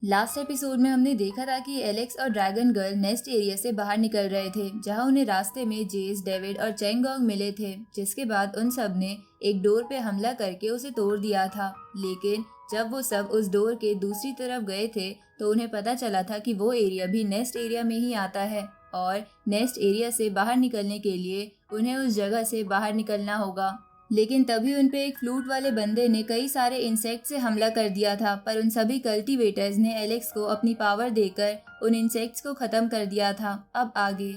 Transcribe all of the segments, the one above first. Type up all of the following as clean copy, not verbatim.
Last episode में हमने देखा था कि एलेक्स और ड्रैगन गर्ल नेस्ट एरिया से बाहर निकल रहे थे, जहां उन्हें रास्ते में जेस, डेविड और चेंगोंग मिले थे। जिसके बाद उन सब ने एक डोर पे हमला करके उसे तोड़ दिया था। लेकिन जब वो सब उस डोर के दूसरी तरफ गए थे तो उन्हें पता चला था कि वो एरिया भी नेस्ट एरिया में ही आता है और नेस्ट एरिया से बाहर निकलने के लिए उन्हें उस जगह से बाहर निकलना होगा। लेकिन तभी उन पे एक फ्लूट वाले बंदे ने कई सारे इंसेक्ट से हमला कर दिया था, पर उन सभी कल्टीवेटर्स ने एलेक्स को अपनी पावर देकर उन इंसेक्ट्स को खत्म कर दिया था। अब आगे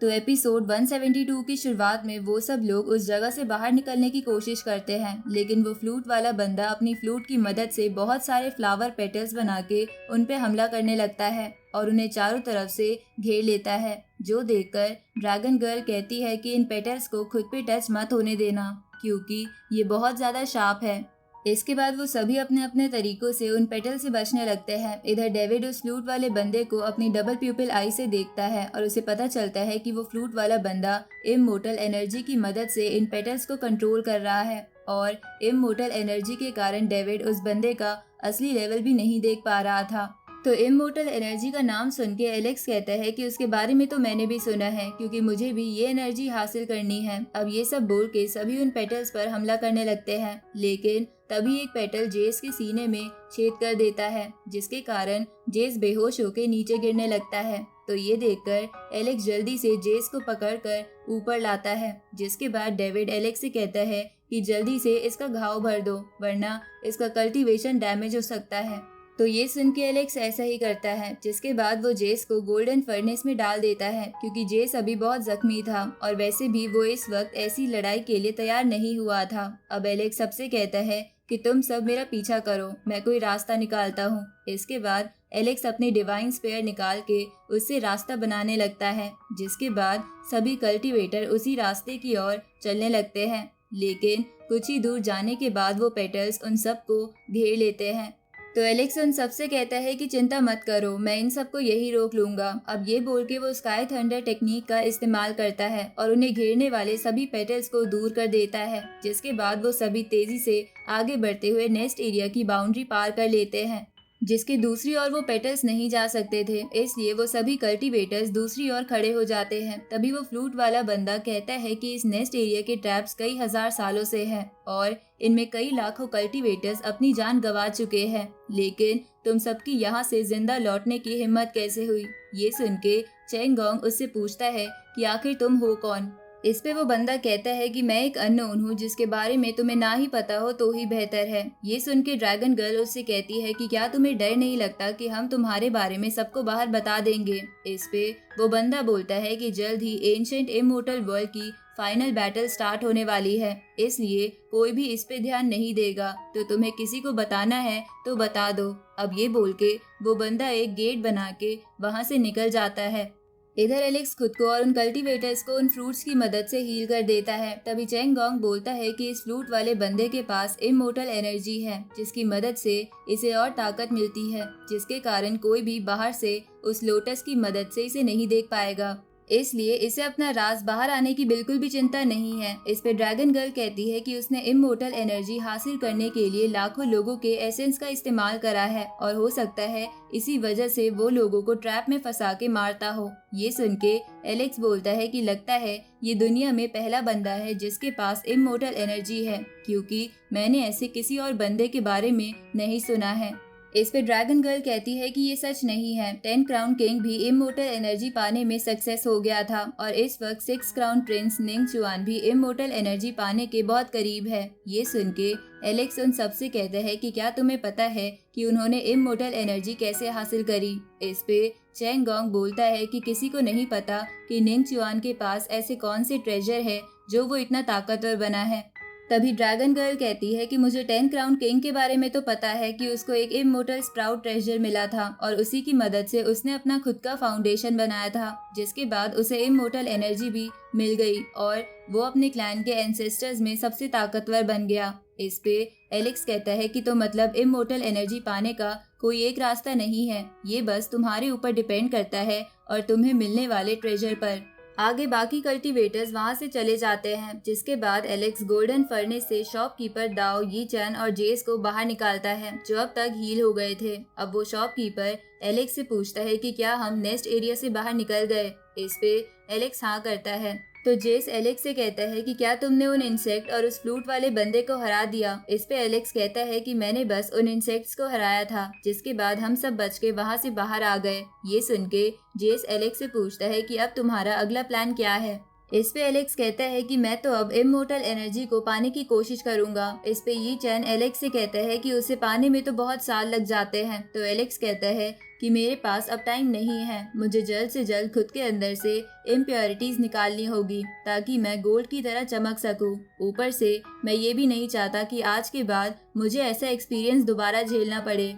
तो एपिसोड 172 की शुरुआत में वो सब लोग उस जगह से बाहर निकलने की कोशिश करते हैं, लेकिन वो फ्लूट वाला बंदा अपनी फ्लूट की मदद से बहुत सारे फ्लावर पेटल्स बना के उन पे हमला करने लगता है और उन्हें चारों तरफ से घेर लेता है। जो देखकर ड्रैगन गर्ल कहती है कि इन पेटल्स को खुद पे टच मत होने देना, क्योंकि ये बहुत ज़्यादा शार्प है। इसके बाद वो सभी अपने अपने तरीकों से उन पेटल से बचने लगते हैं। इधर डेविड उस फ्लूट वाले बंदे को अपनी डबल प्यूपिल आई से देखता है और उसे पता चलता है कि वो फ्लूट वाला बंदा इममोर्टल एनर्जी की मदद से इन पेटल्स को कंट्रोल कर रहा है और इममोर्टल एनर्जी के कारण डेविड उस बंदे का असली लेवल भी नहीं देख पा रहा था। तो इममोर्टल एनर्जी का नाम सुन के एलेक्स कहता है कि उसके बारे में तो मैंने भी सुना है, क्योंकि मुझे भी ये एनर्जी हासिल करनी है। अब ये सब बोल के सभी उन पेटल्स पर हमला करने लगते हैं, लेकिन तभी एक पेटल जेस के सीने में छेद कर देता है, जिसके कारण जेस बेहोश होकर नीचे गिरने लगता है। तो ये देखकर एलेक्स जल्दी से जेस को पकड़कर ऊपर लाता है, जिसके बाद डेविड एलेक्स से कहता है कि जल्दी से इसका घाव भर दो, वरना इसका कल्टीवेशन डैमेज हो सकता है। तो ये सुन के एलेक्स ऐसा ही करता है, जिसके बाद वो जेस को गोल्डन फर्नेस में डाल देता है, क्योंकि जेस अभी बहुत जख्मी था और वैसे भी वो इस वक्त ऐसी लड़ाई के लिए तैयार नहीं हुआ था। अब एलेक्स सबसे कहता है कि तुम सब मेरा पीछा करो, मैं कोई रास्ता निकालता हूँ। इसके बाद एलेक्स अपनी डिवाइन स्पेयर निकाल के उससे रास्ता बनाने लगता है, जिसके बाद सभी कल्टीवेटर उसी रास्ते की ओर चलने लगते हैं। लेकिन कुछ ही दूर जाने के बाद वो पेटल्स उन सबको घेर लेते हैं। तो एलेक्स उन सबसे कहता है कि चिंता मत करो, मैं इन सबको यही रोक लूंगा। अब ये बोल के वो स्काई थंडर टेक्निक का इस्तेमाल करता है और उन्हें घेरने वाले सभी पेटल्स को दूर कर देता है, जिसके बाद वो सभी तेजी से आगे बढ़ते हुए नेस्ट एरिया की बाउंड्री पार कर लेते हैं, जिसके दूसरी ओर वो पेटल्स नहीं जा सकते थे। इसलिए वो सभी कल्टीवेटर्स दूसरी ओर खड़े हो जाते हैं। तभी वो फ्लूट वाला बंदा कहता है कि इस नेस्ट एरिया के ट्रैप्स कई हजार सालों से हैं और इनमें कई लाखों कल्टीवेटर्स अपनी जान गंवा चुके हैं, लेकिन तुम सबकी यहाँ से जिंदा लौटने की हिम्मत कैसे हुई? ये सुन के चेंगोंग उससे पूछता है कि आखिर तुम हो कौन? इस पे वो बंदा कहता है कि मैं एक अननोन हूँ, जिसके बारे में तुम्हें ना ही पता हो तो ही बेहतर है। ये सुन के ड्रैगन गर्ल उससे कहती है कि क्या तुम्हें डर नहीं लगता कि हम तुम्हारे बारे में सबको बाहर बता देंगे? इस पे वो बंदा बोलता है कि जल्द ही एंशिएंट इममोर्टल वर्ल्ड की फाइनल बैटल स्टार्ट होने वाली है, इसलिए कोई भी इस पे ध्यान नहीं देगा, तो तुम्हें किसी को बताना है तो बता दो। अब ये बोल के वो बंदा एक गेट बना के वहाँ से निकल जाता है। इधर एलेक्स खुद को और उन कल्टीवेटर्स को उन फ्रूट्स की मदद से हील कर देता है। तभी चेंगोंग बोलता है कि इस फ्लूट वाले बंदे के पास इममोर्टल एनर्जी है, जिसकी मदद से इसे और ताकत मिलती है, जिसके कारण कोई भी बाहर से उस लोटस की मदद से इसे नहीं देख पाएगा। इसलिए इसे अपना राज बाहर आने की बिल्कुल भी चिंता नहीं है। इस पे ड्रैगन गर्ल कहती है कि उसने इममोर्टल एनर्जी हासिल करने के लिए लाखों लोगों के एसेंस का इस्तेमाल करा है और हो सकता है इसी वजह से वो लोगों को ट्रैप में फंसा के मारता हो। ये सुन के एलेक्स बोलता है कि लगता है ये दुनिया में पहला बंदा है जिसके पास इममोर्टल एनर्जी है, क्योंकि मैंने ऐसे किसी और बंदे के बारे में नहीं सुना है। इस पे ड्रैगन गर्ल कहती है कि ये सच नहीं है। 10 क्राउन किंग भी इममोर्टल एनर्जी पाने में सक्सेस हो गया था और इस वक्त 6 क्राउन प्रिंस निंगचुआन भी इममोर्टल एनर्जी पाने के बहुत करीब है। ये सुन के एलेक्स उन सबसे कहता है कि क्या तुम्हें पता है कि उन्होंने इममोर्टल एनर्जी कैसे हासिल करी? इस पे चेंगोंग बोलता है कि किसी को नहीं पता कि निंगचुआन के पास ऐसे कौन से ट्रेजर है जो वो इतना ताकतवर बना है। तभी ड्रैगन गर्ल कहती है कि मुझे 10 क्राउन किंग के बारे में तो पता है कि उसको एक इममोर्टल स्प्राउट ट्रेजर मिला था और उसी की मदद से उसने अपना खुद का फाउंडेशन बनाया था, जिसके बाद उसे इममोर्टल एनर्जी भी मिल गई और वो अपने क्लैन के एंसेस्टर्स में सबसे ताकतवर बन गया। इस पे एलेक्स कहता है कि तो मतलब इममोर्टल एनर्जी पाने का कोई एक रास्ता नहीं है, ये बस तुम्हारे ऊपर डिपेंड करता है और तुम्हें मिलने वाले ट्रेजर पर। आगे बाकी कल्टीवेटर्स वहां से चले जाते हैं, जिसके बाद एलेक्स गोल्डन फर्नेस से शॉपकीपर दाओ, यी चैन और जेस को बाहर निकालता है, जो अब तक हील हो गए थे। अब वो शॉपकीपर एलेक्स से पूछता है कि क्या हम नेस्ट एरिया से बाहर निकल गए। इस पे एलेक्स हाँ करता है। तो जेस एलेक्स से कहता है कि क्या तुमने उन इंसेक्ट और उस फ्लूट वाले बंदे को हरा दिया। इस पे एलेक्स कहता है कि मैंने बस उन इंसेक्ट्स को हराया था, जिसके बाद हम सब बच के वहाँ से बाहर आ गए। ये सुन के जेस एलेक्स से पूछता है कि अब तुम्हारा अगला प्लान क्या है। इस पे एलेक्स कहता है कि मैं तो अब इमोर्टल एनर्जी को पाने की कोशिश करूंगा। इस पे यी चैन एलेक्स से कहता है कि उसे पाने में तो बहुत साल लग जाते हैं। तो एलेक्स कहता है कि मेरे पास अब टाइम नहीं है, मुझे जल्द से जल्द खुद के अंदर से इम्प्योरिटीज निकालनी होगी ताकि मैं गोल्ड की तरह चमक सकूं। ऊपर से मैं ये भी नहीं चाहता कि आज के बाद मुझे ऐसा एक्सपीरियंस दोबारा झेलना पड़े।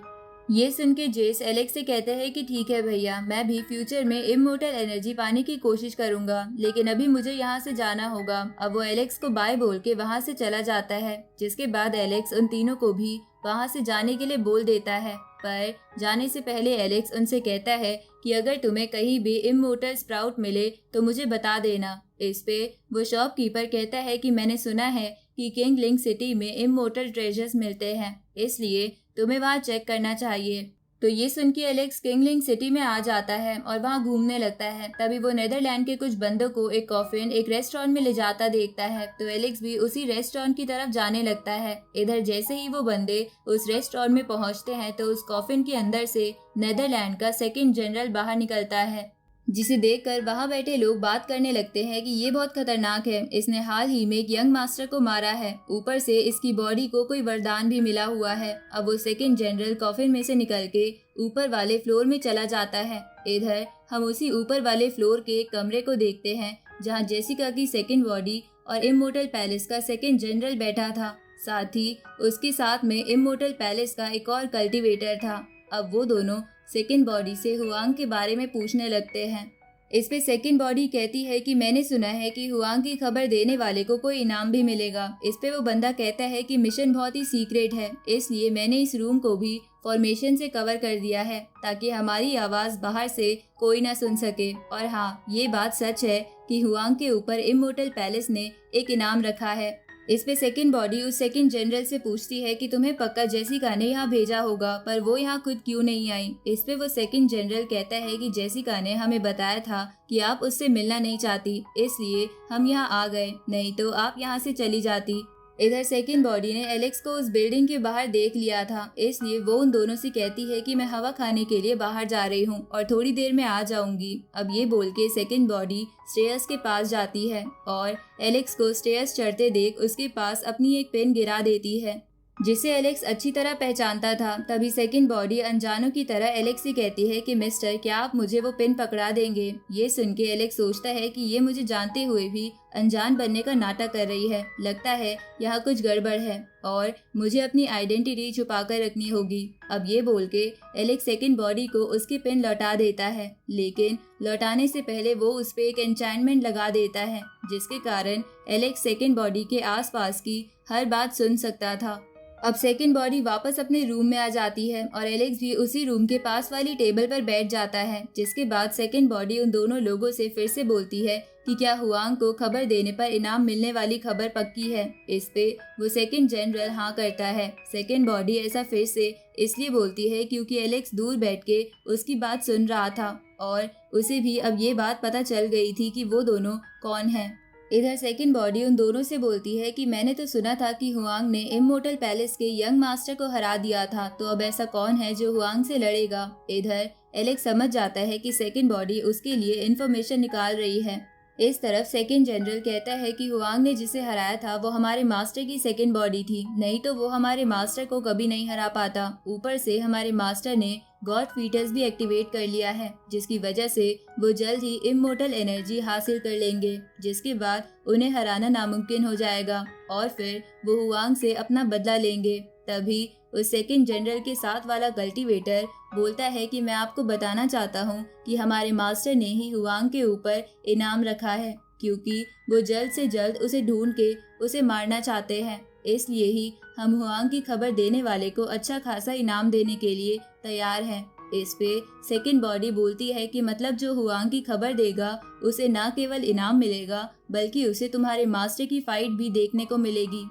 ये सुन के जेस एलेक्स से कहते हैं कि ठीक है भैया, मैं भी फ्यूचर में इमोर्टल एनर्जी पाने की कोशिश करूंगा, लेकिन अभी मुझे यहाँ से जाना होगा। अब वो एलेक्स को बाय बोल के वहाँ से चला जाता है, जिसके बाद एलेक्स उन तीनों को भी वहाँ से जाने के लिए बोल देता है। पर जाने से पहले एलेक्स उनसे कहता है कि अगर तुम्हें कहीं भी इमोर्टल स्प्राउट मिले तो मुझे बता देना। इस पे वो शॉपकीपर कहता है कि मैंने सुना है कि किंग लिंक सिटी में इमोर्टल ट्रेजर्स मिलते हैं, इसलिए तुम्हें वहाँ चेक करना चाहिए। तो ये सुन के एलेक्स किंगलिंग सिटी में आ जाता है और वहाँ घूमने लगता है। तभी वो नेदरलैंड के कुछ बंदों को एक कॉफिन एक रेस्टोरेंट में ले जाता देखता है, तो एलेक्स भी उसी रेस्टोरेंट की तरफ जाने लगता है। इधर जैसे ही वो बंदे उस रेस्टोरेंट में पहुँचते हैं तो उस कॉफिन के अंदर से नेदरलैंड का सेकंड जनरल बाहर निकलता है, जिसे देखकर वहाँ बैठे लोग बात करने लगते हैं कि ये बहुत खतरनाक है, इसने हाल ही में एक यंग मास्टर को मारा है, ऊपर से इसकी बॉडी को कोई वरदान भी मिला हुआ है। अब वो सेकंड जनरल कॉफिन में से निकल के ऊपर वाले फ्लोर में चला जाता है। इधर हम उसी ऊपर वाले फ्लोर के एक कमरे को देखते हैं, जहाँ जेसिका की सेकंड बॉडी और इमोर्टल पैलेस का सेकंड जनरल बैठा था। साथ ही उसके साथ में इमोर्टल पैलेस का एक और कल्टीवेटर था। अब वो दोनों सेकंड बॉडी से हुआंग के बारे में पूछने लगते हैं। इस पे सेकंड बॉडी कहती है कि मैंने सुना है कि हुआंग की खबर देने वाले को कोई इनाम भी मिलेगा। इस पे वो बंदा कहता है कि मिशन बहुत ही सीक्रेट है, इसलिए मैंने इस रूम को भी फॉर्मेशन से कवर कर दिया है ताकि हमारी आवाज बाहर से कोई ना सुन सके। और हाँ, ये बात सच है कि हुआंग के ऊपर इमोर्टल पैलेस ने एक इनाम रखा है। इस पे सेकंड बॉडी उस सेकंड जनरल से पूछती है कि तुम्हें पक्का जेसिका ने यहाँ भेजा होगा, पर वो यहाँ खुद क्यों नहीं आई। इस पे वो सेकंड जनरल कहता है कि जेसिका ने हमें बताया था कि आप उससे मिलना नहीं चाहती, इसलिए हम यहाँ आ गए, नहीं तो आप यहाँ से चली जाती। इधर सेकंड बॉडी ने एलेक्स को उस बिल्डिंग के बाहर देख लिया था, इसलिए वो उन दोनों से कहती है कि मैं हवा खाने के लिए बाहर जा रही हूँ और थोड़ी देर में आ जाऊंगी। अब ये बोल के सेकंड बॉडी स्टेयर्स के पास जाती है और एलेक्स को स्टेयर्स चढ़ते देख उसके पास अपनी एक पेन गिरा देती है, जिसे एलेक्स अच्छी तरह पहचानता था। तभी सेकंड बॉडी अनजानों की तरह एलेक्स से कहती है कि मिस्टर, क्या आप मुझे वो पेन पकड़ा देंगे। ये सुन के एलेक्स सोचता है कि ये मुझे जानते हुए भी अनजान बनने का नाटक कर रही है, लगता है यहाँ कुछ गड़बड़ है और मुझे अपनी आइडेंटिटी छुपा कर रखनी होगी। अब ये बोल के एलेक्स सेकंड बॉडी को उसकी पेन लौटा देता है, लेकिन लौटाने से पहले वो उस पे एक एन्चेंटमेंट लगा देता है, जिसके कारण एलेक्स सेकंड बॉडी के आसपास की हर बात सुन सकता था। अब सेकंड बॉडी वापस अपने रूम में आ जाती है और एलेक्स भी उसी रूम के पास वाली टेबल पर बैठ जाता है, जिसके बाद सेकंड बॉडी उन दोनों लोगों से फिर से बोलती है कि क्या हुआंग को खबर देने पर इनाम मिलने वाली खबर पक्की है। इस पे वो सेकंड जनरल हाँ करता है। सेकंड बॉडी ऐसा फिर से इसलिए बोलती है क्योंकि एलेक्स दूर बैठ के उसकी बात सुन रहा था और उसे भी अब ये बात पता चल गई थी कि वो दोनों कौन हैं। इधर सेकंड बॉडी उन दोनों से बोलती है कि मैंने तो सुना था कि हुआंग ने इमोर्टल पैलेस के यंग मास्टर को हरा दिया था, तो अब ऐसा कौन है जो हुआंग से लड़ेगा। इधर एलेक्स समझ जाता है कि सेकंड बॉडी उसके लिए इन्फॉर्मेशन निकाल रही है। इस तरफ सेकंड जनरल कहता है कि हुआंग ने जिसे हराया था वो हमारे मास्टर की सेकंड बॉडी थी, नहीं तो वो हमारे मास्टर को कभी नहीं हरा पाता। ऊपर से हमारे मास्टर ने गॉड फीटस भी एक्टिवेट कर लिया है, जिसकी वजह से वो जल्द ही इमोर्टल एनर्जी हासिल कर लेंगे, जिसके बाद उन्हें हराना नामुमकिन हो जाएगा और फिर वो हुआंग से अपना बदला लेंगे। तभी उस सेकंड जनरल के साथ वाला कल्टीवेटर बोलता है कि मैं आपको बताना चाहता हूँ कि हमारे मास्टर ने ही हुआंग के ऊपर इनाम रखा है, क्योंकि वो जल्द से जल्द उसे ढूंढ के उसे मारना चाहते हैं। इसलिए ही हम हुआंग की खबर देने वाले को अच्छा खासा इनाम देने के लिए तैयार हैं। इस पे सेकंड बॉडी बोलती है कि मतलब जो हुआंग की खबर देगा उसे न केवल इनाम मिलेगा बल्कि उसे तुम्हारे मास्टर की फाइट भी देखने को मिलेगी।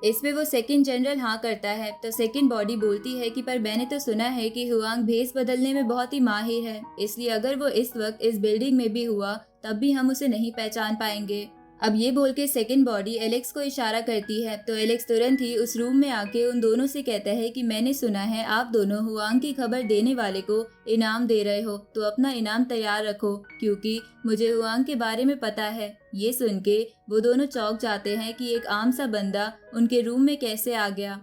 इस पे वो सेकंड जनरल हाँ करता है तो सेकंड बॉडी बोलती है कि पर मैंने तो सुना है कि हुआंग भेस बदलने में बहुत ही माहिर है, इसलिए अगर वो इस वक्त इस बिल्डिंग में भी हुआ तब भी हम उसे नहीं पहचान पाएंगे। अब ये बोल के सेकंड बॉडी एलेक्स को इशारा करती है तो एलेक्स तुरंत ही उस रूम में आके उन दोनों से कहता है कि मैंने सुना है आप दोनों हुआंग की खबर देने वाले को इनाम दे रहे हो, तो अपना इनाम तैयार रखो क्योंकि मुझे हुआंग के बारे में पता है। ये सुन के वो दोनों चौंक जाते हैं कि एक आम सा बंदा उनके रूम में कैसे आ गया।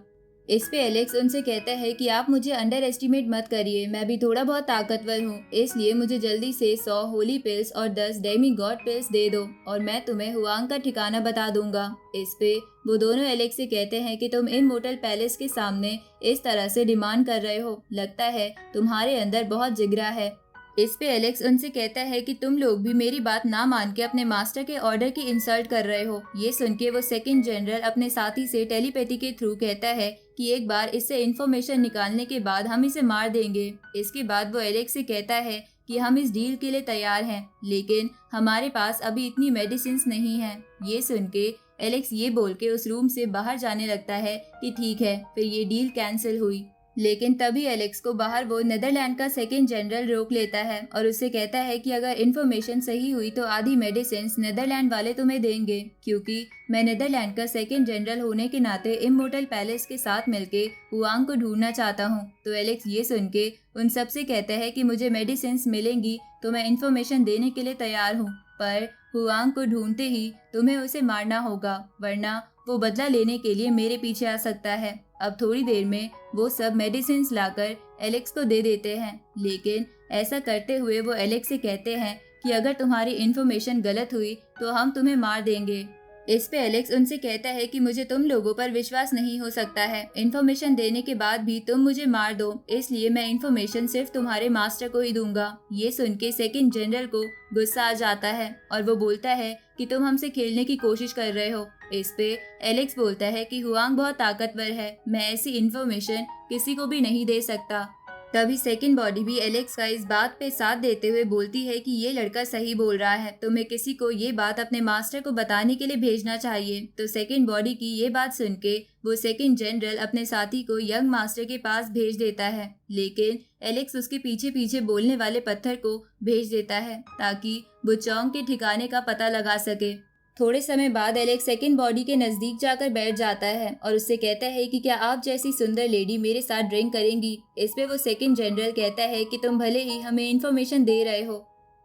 इस पे एलेक्स उनसे कहता है कि आप मुझे अंडर एस्टिमेट मत करिए, मैं भी थोड़ा बहुत ताकतवर हूँ, इसलिए मुझे जल्दी से 100 होली पिल्स और 10 डेमी गॉड पिल्स दे दो और मैं तुम्हें हुआंग का ठिकाना बता दूंगा। इस पे वो दोनों एलेक्स से कहते हैं कि तुम इमोर्टल पैलेस के सामने इस तरह से डिमांड कर रहे हो, लगता है तुम्हारे अंदर बहुत जिगरा है। इस पे एलेक्स उनसे कहता है कि तुम लोग भी मेरी बात ना मान के अपने मास्टर के ऑर्डर की इंसल्ट कर रहे हो। ये सुन के वो सेकंड जनरल अपने साथी से टेलीपैथी के थ्रू कहता है कि एक बार इससे इन्फॉर्मेशन निकालने के बाद हम इसे मार देंगे। इसके बाद वो एलेक्स से कहता है कि हम इस डील के लिए तैयार हैं, लेकिन हमारे पास अभी इतनी मेडिसिन नहीं है। ये सुन के एलेक्स ये बोल के उस रूम से बाहर जाने लगता है कि ठीक है, फिर ये डील कैंसिल हुई। लेकिन तभी एलेक्स को बाहर वो नेदरलैंड का सेकंड जनरल रोक लेता है और उससे कहता है कि अगर इन्फॉर्मेशन सही हुई तो आधी मेडिसिन नेदरलैंड वाले तुम्हें देंगे, क्योंकि मैं नेदरलैंड का सेकंड जनरल होने के नाते इमोर्टल पैलेस के साथ मिलके हुआंग को ढूंढना चाहता हूँ। तो एलेक्स ये सुन के उन सब से कहता है कि मुझे मेडिसिन मिलेंगी तो मैं इन्फॉर्मेशन देने के लिए तैयार हूँ, पर हुआंग को ढूंढते ही तुम्हें उसे मारना होगा, वरना वो बदला लेने के लिए मेरे पीछे आ सकता है। अब थोड़ी देर में वो सब मेडिसिन लाकर एलेक्स को दे देते हैं, लेकिन ऐसा करते हुए वो एलेक्स से कहते हैं कि अगर तुम्हारी इन्फॉर्मेशन गलत हुई तो हम तुम्हें मार देंगे। इस पे एलेक्स उनसे कहता है कि मुझे तुम लोगों पर विश्वास नहीं हो सकता है, इन्फॉर्मेशन देने के बाद भी तुम मुझे मार दो, इसलिए मैं इन्फॉर्मेशन सिर्फ तुम्हारे मास्टर को ही दूंगा। ये सुन के सेकंड जनरल को गुस्सा आ जाता है और वो बोलता है कि तुम हमसे खेलने की कोशिश कर रहे हो। इस पे एलेक्स बोलता है कि हुआंग बहुत ताकतवर है, मैं ऐसी इन्फॉर्मेशन किसी को भी नहीं दे सकता। तभी सेकंड बॉडी भी एलेक्स का इस बात पे साथ देते हुए बोलती है कि ये लड़का सही बोल रहा है, तुम्हें किसी को ये बात अपने मास्टर को बताने के लिए भेजना चाहिए। तो सेकंड बॉडी की ये बात सुन के वो सेकंड जनरल अपने साथी को यंग मास्टर के पास भेज देता है, लेकिन एलेक्स उसके पीछे पीछे बोलने वाले पत्थर को भेज देता है ताकि वो चौंग के ठिकाने का पता लगा सके। थोड़े समय बाद एलेक्स सेकंड बॉडी के नजदीक जाकर बैठ जाता है और उससे कहता है कि क्या आप जैसी सुंदर लेडी मेरे साथ ड्रिंक करेंगी। इस पे वो सेकंड जनरल कहता है कि तुम भले ही हमें इन्फॉर्मेशन दे रहे हो,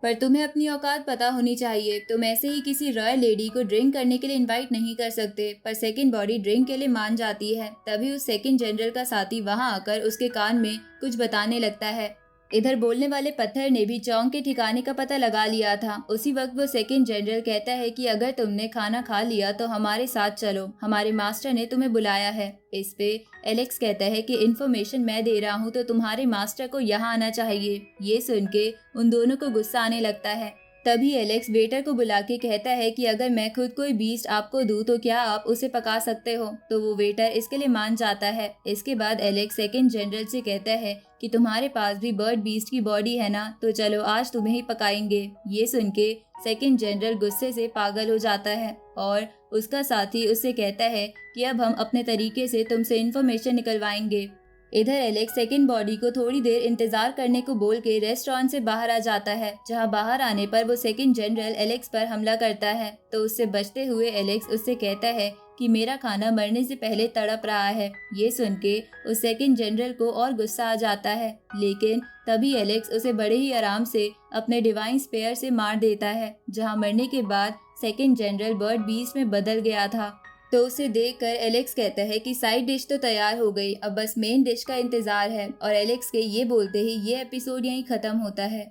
पर तुम्हें अपनी औकात पता होनी चाहिए, तुम ऐसे ही किसी रॉयल लेडी को ड्रिंक करने के लिए इनवाइट नहीं कर सकते। पर सेकंड बॉडी ड्रिंक के लिए मान जाती है। तभी उस सेकंड जनरल का साथी वहां आकर उसके कान में कुछ बताने लगता है। इधर बोलने वाले पत्थर ने भी चौंग के ठिकाने का पता लगा लिया था। उसी वक्त वो सेकंड जनरल कहता है कि अगर तुमने खाना खा लिया तो हमारे साथ चलो, हमारे मास्टर ने तुम्हें बुलाया है। इस पे एलेक्स कहता है कि इन्फॉर्मेशन मैं दे रहा हूँ तो तुम्हारे मास्टर को यहाँ आना चाहिए। ये सुन के उन दोनों को गुस्सा आने लगता है। तभी एलेक्स वेटर को बुला के कहता है कि अगर मैं खुद कोई बीस्ट आपको दूं तो क्या आप उसे पका सकते हो। तो वो वेटर इसके लिए मान जाता है। इसके बाद एलेक्स सेकंड जनरल से कहता है कि तुम्हारे पास भी बर्ड बीस्ट की बॉडी है ना, तो चलो आज तुम्हें ही पकाएंगे। ये सुन के सेकंड जनरल गुस्से से पागल हो जाता है और उसका साथी उससे कहता है कि अब हम अपने तरीके से तुमसे इन्फॉर्मेशन निकलवाएंगे। इधर एलेक्स सेकंड बॉडी को थोड़ी देर इंतजार करने को बोल के रेस्टोरेंट से बाहर आ जाता है, जहां बाहर आने पर वो सेकंड जनरल एलेक्स पर हमला करता है। तो उससे बचते हुए एलेक्स उससे कहता है कि मेरा खाना मरने से पहले तड़प रहा है। ये सुन के उस सेकंड जनरल को और गुस्सा आ जाता है, लेकिन तभी एलेक्स उसे बड़े ही आराम से अपने डिवाइन स्पेयर से मार देता है, जहां मरने के बाद सेकंड जनरल बर्ड बीस्ट में बदल गया था। तो उसे देखकर एलेक्स कहता है कि साइड डिश तो तैयार हो गई, अब बस मेन डिश का इंतजार है। और एलेक्स के ये बोलते ही ये एपिसोड यहीं खत्म होता है।